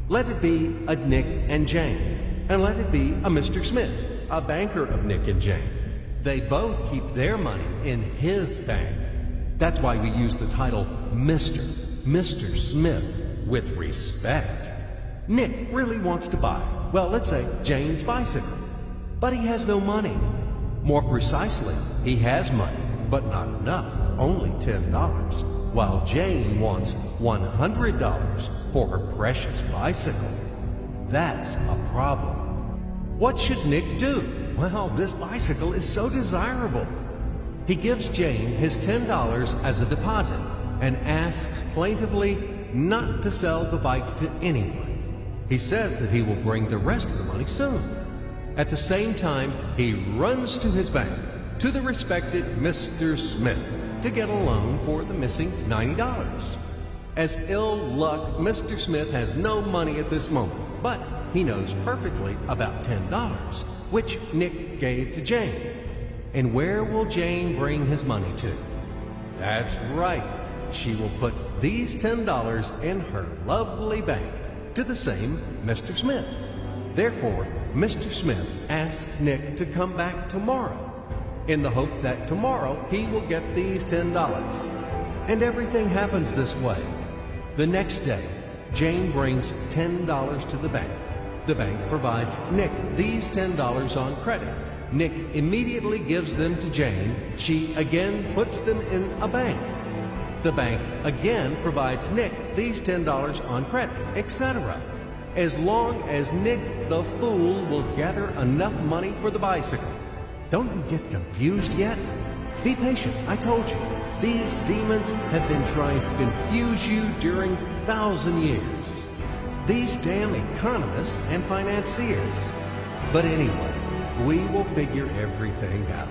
Let it be a Nick and Jane, and let it be a Mr. Smith, a banker of Nick and Jane. They both keep their money in his bank. That's why we use the title Mr. Smith, with respect. Nick really wants to buy, well, let's say Jane's bicycle, but he has no money. More precisely, he has money, but not enough, only $10, while Jane wants $100 for her precious bicycle. That's a problem. What should Nick do? Well, this bicycle is so desirable. He gives Jane his $10 as a deposit and asks plaintively not to sell the bike to anyone. He says that he will bring the rest of the money soon. At the same time, he runs to his bank, to the respected Mr. Smith, to get a loan for the missing $90. As ill luck, Mr. Smith has no money at this moment, but he knows perfectly about $10, which Nick gave to Jane. And where will Jane bring his money to? That's right. She will put these $10 in her lovely bank to the same Mr. Smith. Therefore, Mr. Smith asks Nick to come back tomorrow in the hope that tomorrow he will get these $10. And everything happens this way. The next day, Jane brings $10 to the bank. The bank provides Nick these $10 on credit. Nick immediately gives them to Jane. She again puts them in a bank. The bank again provides Nick these $10 on credit, etc. As long as Nick the fool will gather enough money for the bicycle. Don't you get confused yet? Be patient, I told you. These demons have been trying to confuse you during 1,000 years. These damn economists and financiers. But anyway, we will figure everything out.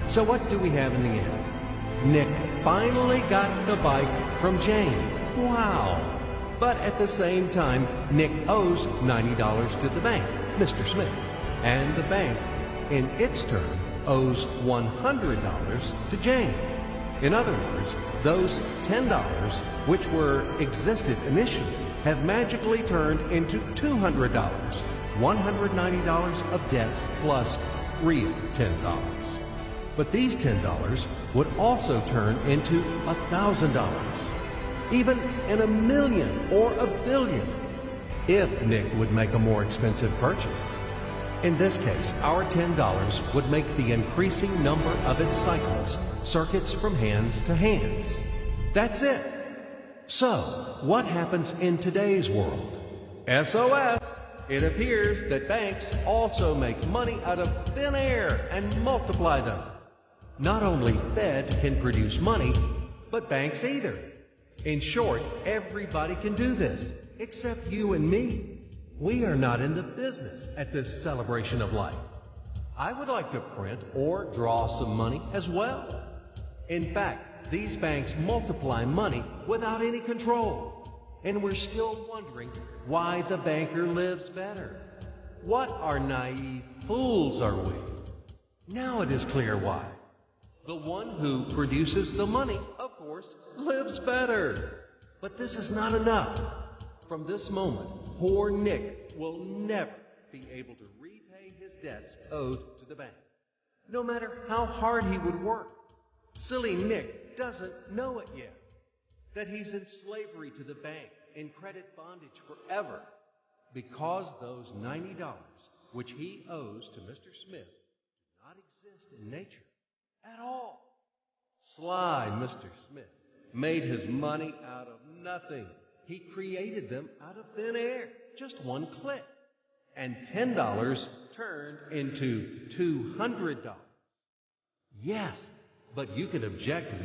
So what do we have in the end? Nick finally got the bike from Jane. Wow! But at the same time, Nick owes $90 to the bank, Mr. Smith. And the bank, in its turn, owes $100 to Jane. In other words, those $10, which existed initially, have magically turned into $200, $190 of debts plus real $10. But these $10 would also turn into $1,000, even in a million or a billion, if Nick would make a more expensive purchase. In this case, our $10 would make the increasing number of its cycles, circuits from hands to hands. That's it. So, what happens in today's world? SOS! It appears that banks also make money out of thin air and multiply them. Not only Fed can produce money, but banks either. In short, everybody can do this, except you and me. We are not in the business at this celebration of life. I would like to print or draw some money as well. In fact, these banks multiply money without any control. And we're still wondering why the banker lives better. What are naive fools are we? Now it is clear why. The one who produces the money, of course, lives better. But this is not enough. From this moment, poor Nick will never be able to repay his debts owed to the bank, no matter how hard he would work. Silly Nick doesn't know it yet, that he's in slavery to the bank, in credit bondage forever, because those $90 which he owes to Mr. Smith do not exist in nature at all. Sly Mr. Smith made his money out of nothing. He created them out of thin air, just one click. And $10 turned into $200. Yes, but you could object